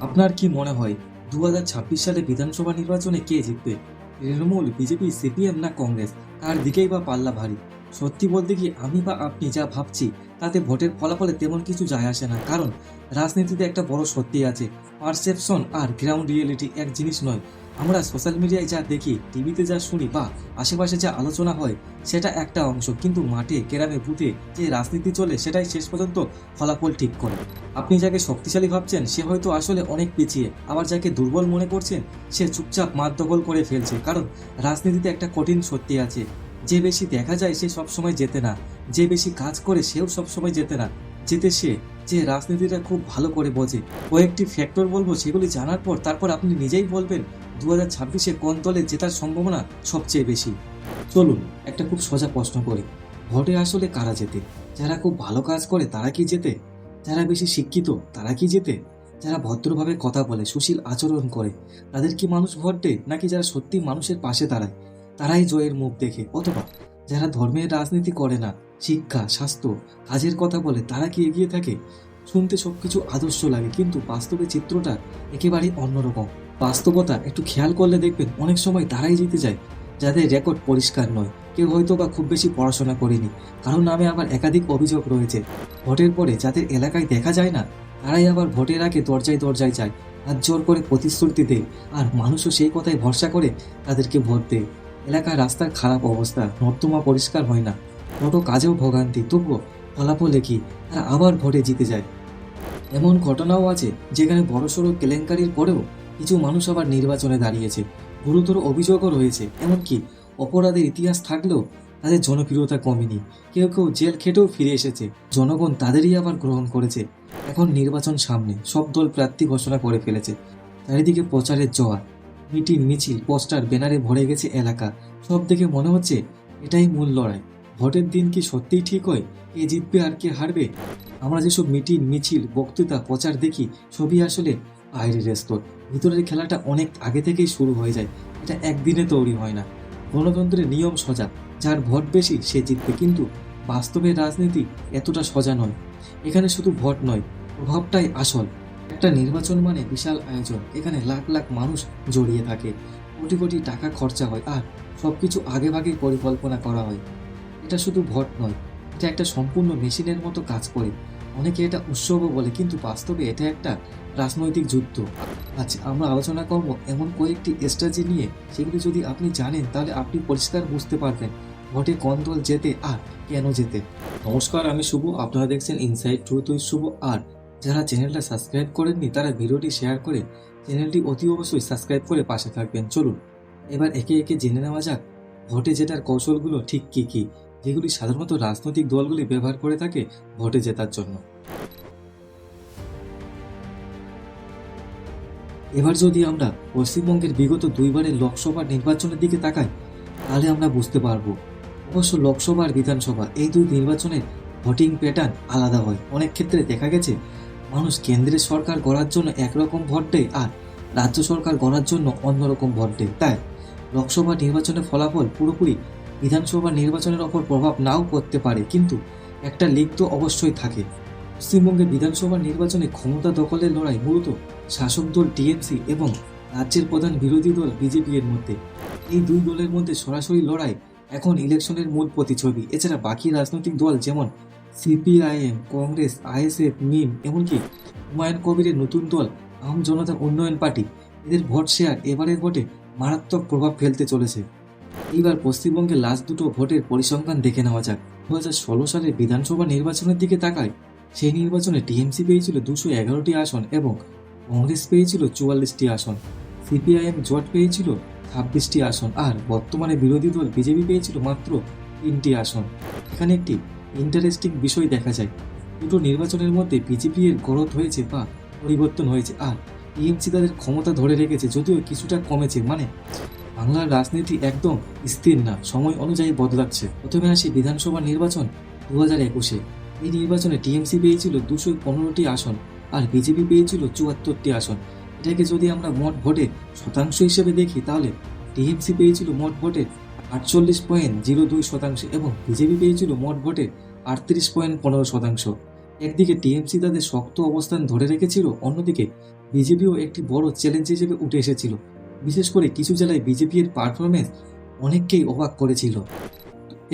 আপনার কি মনে হয় 2026 সালে বিধানসভা নির্বাচনে কে জিতবে? তৃণমূল, বিজেপি, সিপিএম না কংগ্রেস? কার দিকেই বা পাল্লা ভারী? সত্যি বলতে কি আমি বা আপনি যা ভাবছি তাতে ভোটের ফলাফলে তেমন কিছু যায় আসে না, কারণ রাজনীতিতে একটা বড় সত্যি আছে, পারসেপশন আর গ্রাউন্ড রিয়েলিটি এক জিনিস নয়। আমরা সোশ্যাল মিডিয়ায় যা দেখি, টিভিতে যা শুনি বা আশেপাশে যা আলোচনা হয় সেটা একটা অংশ, কিন্তু মাঠে, গ্রামে, বুথে যে রাজনীতি চলে সেটাই শেষ পর্যন্ত ফলাফল ঠিক করে। আপনি যাকে শক্তিশালী ভাবছেন সে হয়তো আসলে অনেক পিছিয়ে, আবার যাকে দুর্বল মনে করছেন সে চুপচাপ মাঠ দখল করে ফেলছে। কারণ রাজনীতিতে একটা কঠিন সত্যি আছে, যে বেশি দেখা যায় সে সবসময় জেতে না, যে বেশি কাজ করে সেও সবসময় জেতে না। জেতে সে যে রাজনীতিটা খুব ভালো করে বোঝে। কয়েকটি ফ্যাক্টর বলবো, সেগুলি জানার পর তারপর আপনি নিজেই বলবেন 2026-এ কোন দলে জেতার সম্ভাবনা সবচেয়ে বেশি। চলুন একটা খুব সোজা প্রশ্ন করি, ভোটে আসলে কারা জেতে? যারা খুব ভালো কাজ করে তারা কি জেতে? যারা বেশি শিক্ষিত তারা কি জেতে? যারা ভদ্রভাবে কথা বলে, সুশীল আচরণ করে, তাদের কি মানুষ ভোট দেয়? নাকি যারা সত্যি মানুষের পাশে দাঁড়ায় তারাই জয়ের মুখ দেখে? অথবা যারা ধর্মের রাজনীতি করে না, শিক্ষা, স্বাস্থ্য, কাজের কথা বলে, তারা কি এগিয়ে থাকে? শুনতে সবকিছু আদর্শ লাগে, কিন্তু বাস্তবে চিত্রটা একেবারেই অন্যরকম। বাস্তবতা একটু খেয়াল করলে দেখবেন অনেক সময় তারাই জিতে যায় যাদের রেকর্ড পরিষ্কার নয়, কেউ হয়তো বা খুব বেশি পড়াশোনা করেনি, কারোর নামে আবার একাধিক অভিযোগ রয়েছে। ভোটের পরে যাদের এলাকায় দেখা যায় না, তারাই আবার ভোটের আগে দরজায় দরজায় যায়, হাত জোর করে প্রতিশ্রুতি দেয়, আর মানুষও সেই কথায় ভরসা করে তাদেরকে ভোট দেয়। এলাকার রাস্তার খারাপ অবস্থা, নর্দমা পরিষ্কার হয় না, টোটো কাজেও ভোগান্তি, তবুও ফলাফলে কি তারা আবার ভোটে জিতে যায়। এমন ঘটনাও আছে যেখানে বড়সড় কেলেঙ্কারির পরেও কিছু মানুষ আবার নির্বাচনে দাঁড়িয়েছে, গুরুতর অভিযোগও রয়েছে, এমনকি অপরাধের ইতিহাস থাকলেও তাদের জনপ্রিয়তা কমেনি। কেউ কেউ জেল খেটেও ফিরে এসেছে, জনগণ তাদেরই আবার গ্রহণ করেছে। এখন নির্বাচন সামনে, সব দল প্রার্থী ঘোষণা করে ফেলেছে, চারিদিকে প্রচারের জোয়ার, মিটিং, মিছিল, পোস্টার, ব্যানারে ভরে গেছে এলাকা। সব দেখে মনে হচ্ছে এটাই মূল লড়াই। ভোটের দিন কি সত্যিই ঠিক হয় কে জিতবে আর কে হারবে? আমরা যেসব মিটিং, মিছিল, বক্তৃতা, প্রচার দেখি সবই আসলে বাইরের স্তর, ভিতরের খেলাটা অনেক আগে থেকেই শুরু হয়ে যায়। এটা একদিনে তৈরি হয় না। গণতন্ত্রের নিয়ম সোজা, যার ভোট বেশি সে জিতবে, কিন্তু বাস্তবে রাজনীতি এতটা সোজা নয়। এখানে শুধু ভোট নয়, প্রভাবটাই আসল। একটা নির্বাচন মানে বিশাল আয়োজন, এখানে লাখ লাখ মানুষ জড়িয়ে থাকে, কোটি কোটি টাকা খরচা হয়, আর সবকিছু আগে ভাগে পরিকল্পনা করা হয়। এটা শুধু ভোট নয়, এটা একটা সম্পূর্ণ মেশিনের মতো কাজ করে। অনেকে এটা উৎসবও বলে, কিন্তু বাস্তবে এটা একটা রাজনৈতিক যুদ্ধ। আচ্ছা, আমরা আলোচনা করব এমন কয়েকটি স্ট্র্যাটেজি নিয়ে, সেগুলি যদি আপনি জানেন তাহলে আপনি পরিষ্কার বুঝতে পারবেন ভোটে কোন দল জেতে আর কেন জেতে। নমস্কার, আমি শুভ, আপনারা দেখছেন ইনসাইড ট্রুথ উইথ শুভ। আর যারা চ্যানেলটা সাবস্ক্রাইব করেননি তারা ভিডিওটি শেয়ার করে চ্যানেলটি অতি অবশ্যই সাবস্ক্রাইব করে পাশে থাকবেন। চলুন এবার একে একে জেনে নেওয়া যাক ভোটে জেতার কৌশলগুলো ঠিক কী কী, যেগুলি সাধারণত রাজনৈতিক দলগুলি ব্যবহার করে থাকে ভোটে জেতার জন্য। এবার যদি আমরা পশ্চিমবঙ্গের বিগত দুইবারের লোকসভা নির্বাচনের দিকে তাকাই, তাহলে আমরা বুঝতে পারবো। অবশ্য লোকসভা আর বিধানসভা এই দুই নির্বাচনের ভোটিং প্যাটার্ন আলাদা হয়। অনেক ক্ষেত্রে দেখা গেছে মানুষ কেন্দ্রের সরকার গড়ার জন্য একরকম ভোট দেয় আর রাজ্য সরকার গড়ার জন্য অন্যরকম ভোট দেয়। তাই লোকসভা নির্বাচনের ফলাফল পুরোপুরি বিধানসভা নির্বাচনের ওপর প্রভাব নাও পড়তে পারে, কিন্তু একটা লিঙ্ক তো অবশ্যই থাকে। পশ্চিমবঙ্গে বিধানসভা নির্বাচনে ক্ষমতা দখলের লড়াই মূলত শাসক দল টিএমসি এবং রাজ্যের প্রধান বিরোধী দল বিজেপি এর মধ্যে। এই দুই দলের মধ্যে সরাসরি লড়াই এখন ইলেকশনের মূল প্রতিছবি। এছাড়া বাকি রাজনৈতিক দল যেমন সিপিআইএম, কংগ্রেস, আইএসএফ, মিম, এমনকি হুমায়ুন কবিরের নতুন দল আম জনতা উন্নয়ন পার্টি, এদের ভোট শেয়ার এবারের ভোটে মারাত্মক প্রভাব ফেলতে চলেছে। এইবার পশ্চিমবঙ্গের লাস্ট দুটো ভোটের পরিসংখ্যান দেখে নেওয়া যাক। 2016 সালের বিধানসভা নির্বাচনের দিকে তাকায়, সেই নির্বাচনে টিএমসি পেয়েছিল 211টি আসন এবং কংগ্রেস পেয়েছিল 44টি আসন, সিপিআইএম জোট পেয়েছিল 26টি আসন, আর বর্তমানে বিরোধী দল বিজেপি পেয়েছিল মাত্র 3টি আসন। এখানে একটি ইন্টারেস্টিং বিষয় দেখা যায়, দুটো নির্বাচনের মধ্যে বিজেপি এর গ্রোথ হয়েছে বা পরিবর্তন হয়েছে, আর টিএমসি তাদের ক্ষমতা ধরে রেখেছে, যদিও কিছুটা কমেছে। মানে বাংলার রাজনীতি একদম স্থির না, সময় অনুযায়ী বদলাচ্ছে। প্রথমে আসি বিধানসভা নির্বাচন 2021-এ। এই নির্বাচনে টিএমসি পেয়েছিল 215টি আসন আর বিজেপি পেয়েছিল 74টি আসন। এটাকে যদি আমরা মোট ভোটের শতাংশ হিসেবে দেখি, তাহলে টিএমসি পেয়েছিল মোট ভোটের 48.02% এবং বিজেপি পেয়েছিল মোট ভোটের 38.15%। একদিকে টিএমসি তাদের শক্ত অবস্থান ধরে রেখেছিল, অন্যদিকে বিজেপিও একটি বড় চ্যালেঞ্জ হিসেবে উঠে এসেছিল। বিশেষ করে কিছু জেলায় বিজেপি এর পারফরমেন্স অনেককেই অবাক করেছিল।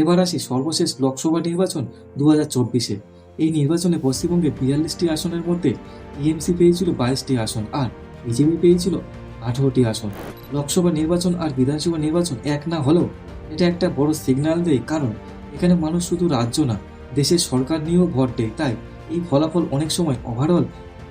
এবার আসি সর্বশেষ লোকসভা নির্বাচন 2024-এ। এই নির্বাচনে পশ্চিমবঙ্গে 42টি আসনের মধ্যে টিএমসি পেয়েছিল 22টি আসন আর বিজেপি পেয়েছিল 18টি আসন। লোকসভা নির্বাচন আর বিধানসভা নির্বাচন এক না হলেও এটা একটা বড় সিগন্যাল দেয়, কারণ এখানে মানুষ শুধু রাজ্য না, দেশের সরকার নিয়েও ভোট দেয়। তাই এই ফলাফল অনেক সময় ওভারঅল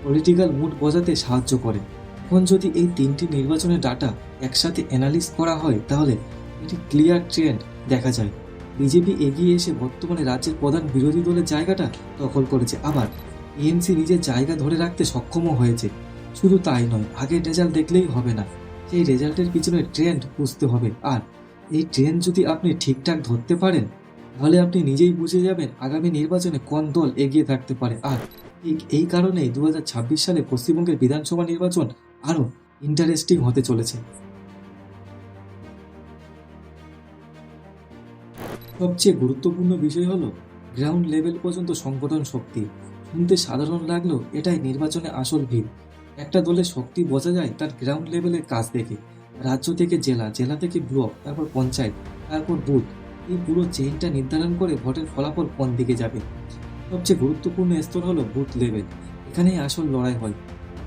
পলিটিক্যাল মুড বোঝাতে সাহায্য করে। এখন যদি এই তিনটি নির্বাচনের ডাটা একসাথে অ্যানালিস করা হয় তাহলে একটি ক্লিয়ার ট্রেন্ড দেখা যায়। বিজেপি এগিয়ে এসে বর্তমানে রাজ্যের প্রধান বিরোধী দলের জায়গাটা দখল করেছে, আবার টিএমসি নিজের জায়গা ধরে রাখতে সক্ষমও হয়েছে। শুধু তাই নয়, আগের রেজাল্ট দেখলেই হবে না, সেই রেজাল্টের পিছনে ট্রেন্ড বুঝতে হবে। আর এই ট্রেন্ড যদি আপনি ঠিকঠাক ধরতে পারেন তাহলে আপনি নিজেই বুঝে যাবেন আগামী নির্বাচনে কোন দল এগিয়ে থাকতে পারে। আর ঠিক এই কারণেই 2026 সালে পশ্চিমবঙ্গের বিধানসভা নির্বাচন আরও ইন্টারেস্টিং হতে চলেছে। সবচেয়ে গুরুত্বপূর্ণ বিষয় হলো গ্রাউন্ড লেভেল পর্যন্ত সংগঠন শক্তি। শুনতে সাধারণ লাগলেও এটাই নির্বাচনে আসল ভিড়। একটা দলের শক্তি বোঝা যায় তার গ্রাউন্ড লেভেলের কাজ দেখে। রাজ্য থেকে জেলা, জেলা থেকে ব্লক, তারপর পঞ্চায়েত, তারপর বুথ। এই পুরো চেইনটা নির্ধারণ করে ভোটের ফলাফল কোন দিকে যাবে। সবচেয়ে গুরুত্বপূর্ণ স্তর হলো বুথ লেভেল। এখানেই আসল লড়াই হয়।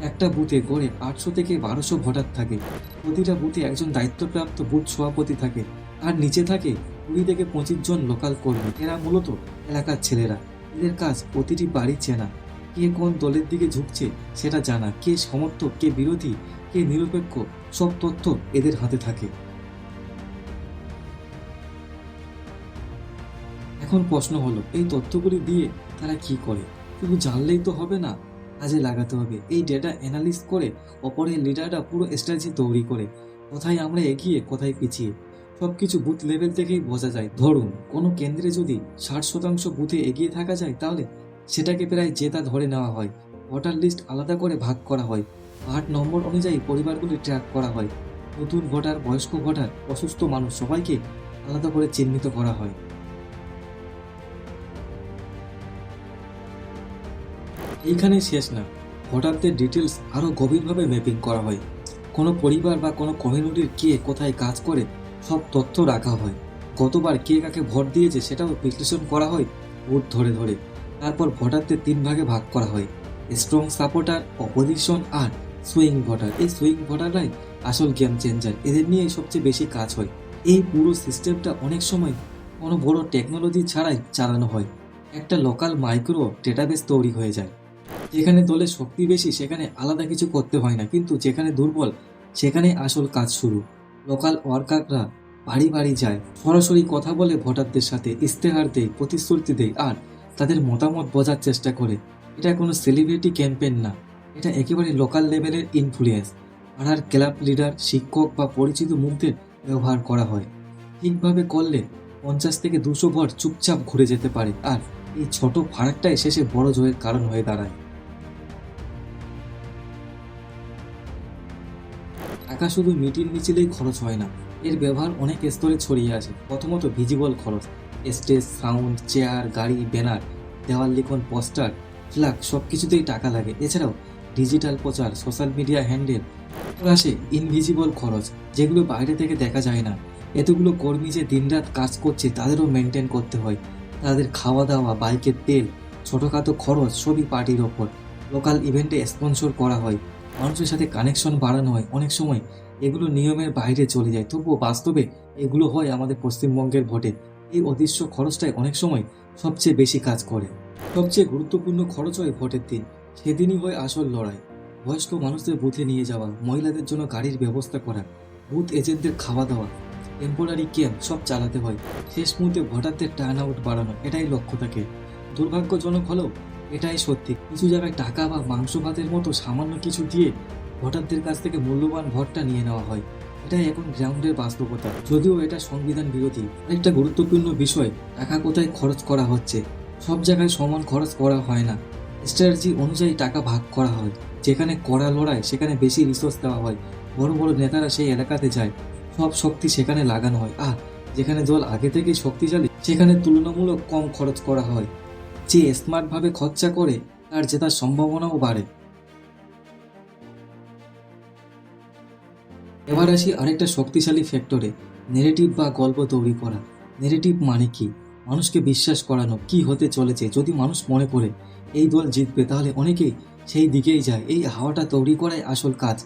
একটা বুথে গড়ে 800 থেকে 1200 ভোটার থাকে। প্রতিটা বুথে একজন দায়িত্বপ্রাপ্ত বুথ সভাপতি থাকে, আর নিচে থাকে 20 থেকে 25 জন লোকাল কর্মী। এরা মূলত এলাকার ছেলেরা। এদের কাজ প্রতিটি বাড়ি চেনা, কে কোন দলের দিকে ঝুঁকছে সেটা জানা, কে সমর্থক, কে বিরোধী, কে নিরপেক্ষ, সব তথ্য এদের হাতে থাকে। এখন প্রশ্ন হলো, এই তথ্যগুলি দিয়ে তারা কি করে? শুধু জানলেই তো হবে না, কাজে লাগাতে হবে। এই ডেটা অ্যানালিস করে অপরের লিডাররা পুরো স্ট্র্যাটেজি তৈরি করে, কোথায় আমরা এগিয়ে, কোথায় পিছিয়ে, সবকিছু বুথ লেভেল থেকেই বোঝা যায়। ধরুন কোনো কেন্দ্রে যদি 60% বুথে এগিয়ে থাকা যায় তাহলে সেটাকে প্রায় জেতা ধরে নেওয়া হয়। ভোটার লিস্ট আলাদা করে ভাগ করা হয়, 8 নম্বর অনুযায়ী পরিবারগুলি ট্র্যাক করা হয়। নতুন ভোটার, বয়স্ক ভোটার, অসুস্থ মানুষ সবাইকে আলাদা করে চিহ্নিত করা হয়। এইখানেই শেষ না, ভোটারদের ডিটেলস আরও গভীরভাবে ম্যাপিং করা হয়। কোনো পরিবার বা কোনো কমিউনিটির কে কোথায় কাজ করে সব তথ্য রাখা হয়। গতবার কে কাকে ভোট দিয়েছে সেটাও বিশ্লেষণ করা হয় বুথ ধরে ধরে। তারপর ভোটারদের 3 ভাগে ভাগ করা হয়: স্ট্রং সাপোর্টার, অপোজিশন আর সুইং ভোটার। এই সুইং ভোটাররাই আসল গেম চেঞ্জার, এদের নিয়েই সবচেয়ে বেশি কাজ হয়। এই পুরো সিস্টেমটা অনেক সময় কোনো বড় টেকনোলজি ছাড়াই চালানো হয়। একটা লোকাল মাইক্রো ডেটাবেস তৈরি হয়ে যায়। যেখানে দলের শক্তি বেশি সেখানে আলাদা কিছু করতে হয় না, কিন্তু যেখানে দুর্বল সেখানে আসল কাজ শুরু। লোকাল ওয়ার্কাররা বাড়ি বাড়ি যায়, সরাসরি কথা বলে ভোটারদের সাথে, ইস্তেহার দেয়, প্রতিশ্রুতি দেয় আর তাদের মতামত বোঝার চেষ্টা করে। এটা কোনো সেলিব্রিটি ক্যাম্পেইন না, এটা একেবারে লোকাল লেভেলের ইনফ্লুয়েন্স। পাড়ার ক্লাব লিডার, শিক্ষক বা পরিচিত মুখদের ব্যবহার করা হয়। ঠিকভাবে করলে 50 থেকে 200 ভোট চুপচাপ ঘুরে যেতে পারে, আর এই ছোট ফারাকটাই শেষে বড় জয়ের কারণ হয়ে দাঁড়ায়। টাকা শুধু মিটিং মিছিলেই খরচ হয় না, এর ব্যবহার অনেক স্তরে ছড়িয়ে আছে। প্রথমত ভিজিবল খরচ, স্টেজ, সাউন্ড, চেয়ার, গাড়ি, ব্যানার, দেওয়াল লিখন, পোস্টার, ফ্ল্যাগ, সব কিছুতেই টাকা লাগে। এছাড়াও ডিজিটাল প্রচার, সোশ্যাল মিডিয়া হ্যান্ডেল। আসে ইনভিজিবল খরচ, যেগুলো বাইরে থেকে দেখা যায় না। এতগুলো কর্মী যে দিনরাত কাজ করছে তাদেরও মেনটেন করতে হয়। তাদের খাওয়া দাওয়া, বাইকের তেল, ছোটোখাটো খরচ সবই পার্টির ওপর। লোকাল ইভেন্টে স্পন্সর করা হয়, মানুষের সাথে কানেকশন বাড়ানো হয়। অনেক সময় এগুলো নিয়মের বাইরে চলে যায়, তবুও বাস্তবে এগুলো হয় আমাদের পশ্চিমবঙ্গের ভোটে। এই অদৃশ্য খরচটাই অনেক সময় সবচেয়ে বেশি কাজ করে। সবচেয়ে গুরুত্বপূর্ণ খরচ হয় ভোটের দিন। সেদিনই হয় আসল লড়াই। বয়স্ক মানুষদের বুথে নিয়ে যাওয়া, মহিলাদের জন্য গাড়ির ব্যবস্থা করা, বুথ এজেন্টদের খাওয়া দাওয়া, টেম্পোরারি ক্যাম্প সব চালাতে হয়। শেষ মুহূর্তে ভোটারদের টার্ন আউট বাড়ানো, এটাই লক্ষ্য থাকে। দুর্ভাগ্যজনক হলেও এটাই সত্যি, কিছু জায়গায় টাকা বা মাংস ভাতের মতো সামান্য কিছু দিয়ে ভোটারদের কাছ থেকে মূল্যবান ভোটটা নিয়ে নেওয়া হয়। এটাই এখন গ্রাউন্ডের বাস্তবতা, যদিও এটা সংবিধান বিরোধী। আরেকটা গুরুত্বপূর্ণ বিষয়, টাকা কোথায় খরচ করা হচ্ছে। সব জায়গায় সমান খরচ করা হয় না, স্ট্র্যাটেজি অনুযায়ী টাকা ভাগ করা হয়। যেখানে কড়া লড়াই সেখানে বেশি রিসোর্স দেওয়া হয়, বড় বড় নেতারা সেই এলাকাতে যায়, সব শক্তি সেখানে লাগানো হয়। আর যেখানে দল আগে থেকেই শক্তিশালী সেখানে তুলনামূলক কম খরচ করা হয়। যে স্মার্টভাবে খরচা করে তার জেতার সম্ভাবনাও বাড়ে। এবার আসি আরেকটা শক্তিশালী ফ্যাক্টরে, নেগেটিভ বা গল্প তৈরি করা। নেগেটিভ মানে কি? মানুষকে বিশ্বাস করানো কি হতে চলেছে। যদি মানুষ মনে করে এই দল জিতবে তাহলে অনেকেই সেই দিকেই যায়। এই হাওয়াটা তৈরি করাই আসল কাজ।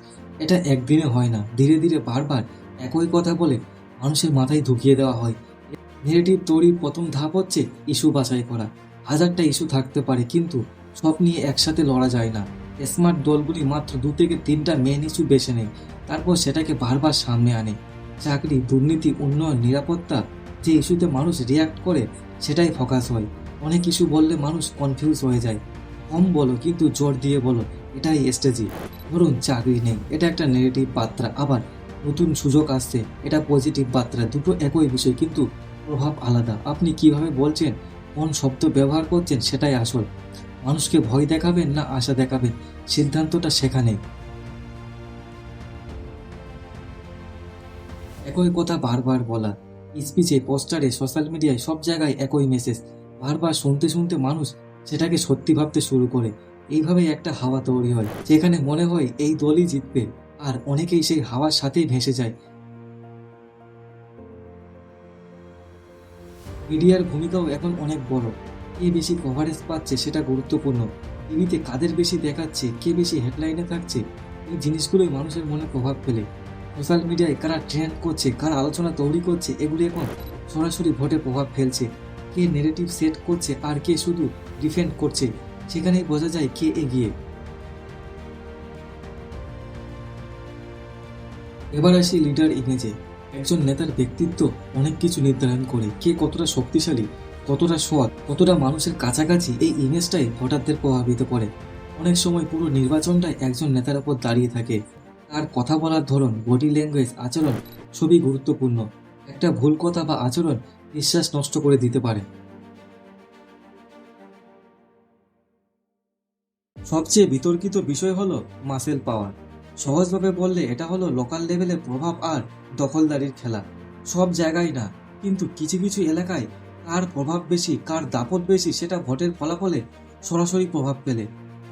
এটা একদিনে হয় না, ধীরে ধীরে বারবার একই কথা বলে মানুষের মাথায় ঢুকিয়ে দেওয়া হয়। নেগেটিভ তৈরির প্রথম ধাপ হচ্ছে ইস্যু বাছাই করা। হাজারটা ইস্যু থাকতে পারে কিন্তু সব নিয়ে একসাথে লড়া যায় না। স্মার্ট দলগুলি মাত্র 2 থেকে 3টা মেন ইস্যু বেছে নেয়, তারপর সেটাকে বারবার সামনে আনে। চাকরি, দুর্নীতি, উন্নয়ন, নিরাপত্তা, যে ইস্যুতে মানুষ রিয়াক্ট করে সেটাই ফোকাস হয়। অনেক ইস্যু বললে মানুষ কনফিউজ হয়ে যায়। কম বলো কিন্তু জোর দিয়ে বলো, এটাই স্ট্র্যাটেজি। ধরুন চাকরি নেই, এটা একটা নেগেটিভ বার্তা। আবার নতুন সুযোগ আসছে, এটা পজিটিভ বার্তা। দুটো একই বিষয় কিন্তু প্রভাব আলাদা। আপনি কিভাবে বলছেন, কোন শব্দ ব্যবহার করছেন সেটাই আসল। মানুষকে ভয় দেখাবেন না আশা দেখাবেন, সিদ্ধান্তটা সেখানে। একই কথা বারবার বলা, স্পিচে, পোস্টারে, সোশ্যাল মিডিয়ায়, সব জায়গায় একই মেসেজ বারবার শুনতে শুনতে মানুষ সেটাকে সত্যি ভাবতে শুরু করে। এইভাবেই একটা হাওয়া তৈরি হয় যেখানে মনে হয় এই দলই জিতবে, আর অনেকেই সেই হাওয়ার সাথেই ভেসে যায়। মিডিয়ার ভূমিকাও এখন অনেক বড়। কে বেশি কভারেজ পাচ্ছে সেটা গুরুত্বপূর্ণ। টিভিতে কাদের বেশি দেখাচ্ছে, কে বেশি হেডলাইনে থাকছে, এই জিনিসগুলোই মানুষের মনে প্রভাব ফেলে। সোশ্যাল মিডিয়ায় কারা ট্রেন্ড করছে, কারা আলোচনা তৈরি করছে, এগুলি এখন সরাসরি ভোটে প্রভাব ফেলছে। কে নেগেটিভ সেট করছে আর কে শুধু ডিফেন্ড করছে, সেখানেই বোঝা যায় কে এগিয়ে। এবার আসি লিডার ইমেজে। একজন নেতার ব্যক্তিত্ব অনেক কিছু নির্ধারণ করে। কে কতটা শক্তিশালী, কতটা সৎ, কতটা মানুষের কাছাকাছি, এই ইমেজটাই ভোটারদের প্রভাবিত করে। অনেক সময় পুরো নির্বাচনটাই একজন নেতার উপর দাঁড়িয়ে থাকে। তার কথা বলার ধরন, বডি ল্যাঙ্গুয়েজ, আচরণ সবই গুরুত্বপূর্ণ। একটা ভুল কথা বা আচরণ বিশ্বাস নষ্ট করে দিতে পারে। সবচেয়ে বিতর্কিত বিষয় হলো মাসেল পাওয়ার। সহজভাবে বললে এটা হলো লোকাল লেভেলে প্রভাব আর দখলদারির খেলা। সব জায়গায় না, কিন্তু কিছু কিছু এলাকায় কার প্রভাব বেশি, কার দাপট বেশি, সেটা ভোটের ফলাফলে সরাসরি প্রভাব ফেলে।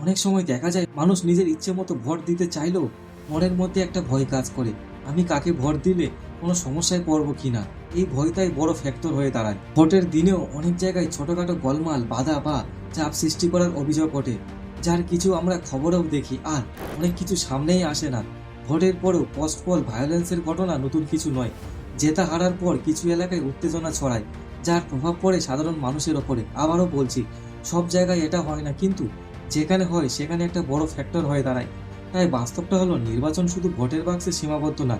অনেক সময় দেখা যায় মানুষ নিজের ইচ্ছে মতো ভোট দিতে চাইলেও মনের মধ্যে একটা ভয় কাজ করে, আমি কাকে ভোট দিলে কোনো সমস্যায় পড়বো কিনা। এই ভয়টাই বড় ফ্যাক্টর হয়ে দাঁড়ায়। ভোটের দিনেও অনেক জায়গায় ছোটখাটো গোলমাল, বাধা বা চাপ সৃষ্টি করার অভিযোগ ওঠে, যার কিছু আমরা খবরেও দেখি আর অনেক কিছু সামনেই আসে না। ভোটের পরেও পোস্ট পোল ভায়োলেন্সের ঘটনা নতুন কিছু নয়। জেতা হারার পর কিছু এলাকায় উত্তেজনা ছড়ায়, যার প্রভাব পড়ে সাধারণ মানুষের ওপরে। আবারও বলছি, সব জায়গায় এটা হয় না, কিন্তু যেখানে হয় সেখানে একটা বড় ফ্যাক্টর হয়ে দাঁড়ায়। তাই বাস্তবটা হলো, নির্বাচন শুধু ভোটের বাক্সে সীমাবদ্ধ না।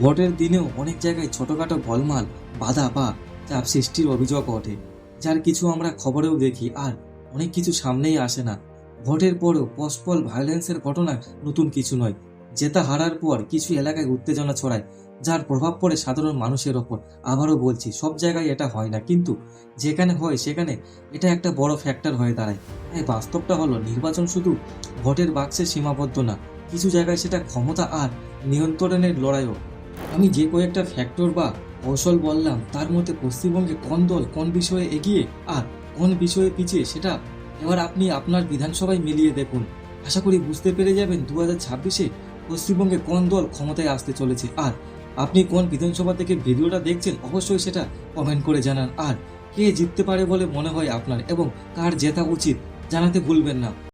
ভোটের দিনেও অনেক জায়গায় ছোটখাটো গোলমাল, বাধা বা চাপ সৃষ্টির অভিযোগ ওঠে, যার কিছু আমরা খবরেও দেখি আর অনেক কিছু সামনেই আসে না। ভোটের পরেও পোস্ট পোল ভায়োলেন্সের ঘটনা নতুন কিছু নয়। জেতা হারার পর কিছু এলাকায় উত্তেজনা ছড়ায়, যার প্রভাব পড়ে সাধারণ মানুষের ওপর। আবারও বলছি, সব জায়গায় এটা হয় না, কিন্তু যেখানে হয় সেখানে এটা একটা বড় ফ্যাক্টর হয়ে দাঁড়ায়। তাই বাস্তবটা হলো, নির্বাচন শুধু ভোটের বাক্সে সীমাবদ্ধ না, কিছু জায়গায় সেটা ক্ষমতা আর নিয়ন্ত্রণের লড়াইও। আমি যে কয়েকটা ফ্যাক্টর বা কৌশল বললাম, তার মধ্যে পশ্চিমবঙ্গে কোন দল কোন বিষয়ে এগিয়ে আর কোন বিষয়ে পিছিয়ে, সেটা এবার আপনি আপনার বিধানসভায় মিলিয়ে দেখুন। আশা করি বুঝতে পেরে যাবেন 2026-এ পশ্চিমবঙ্গে কোন দল ক্ষমতায় আসতে চলেছে। আর আপনি কোন বিধানসভা থেকে ভিডিওটা দেখছেন অবশ্যই সেটা কমেন্ট করে জানান। আর কে জিততে পারে বলে মনে হয় আপনার, এবং কার জেতা উচিত জানাতে ভুলবেন না।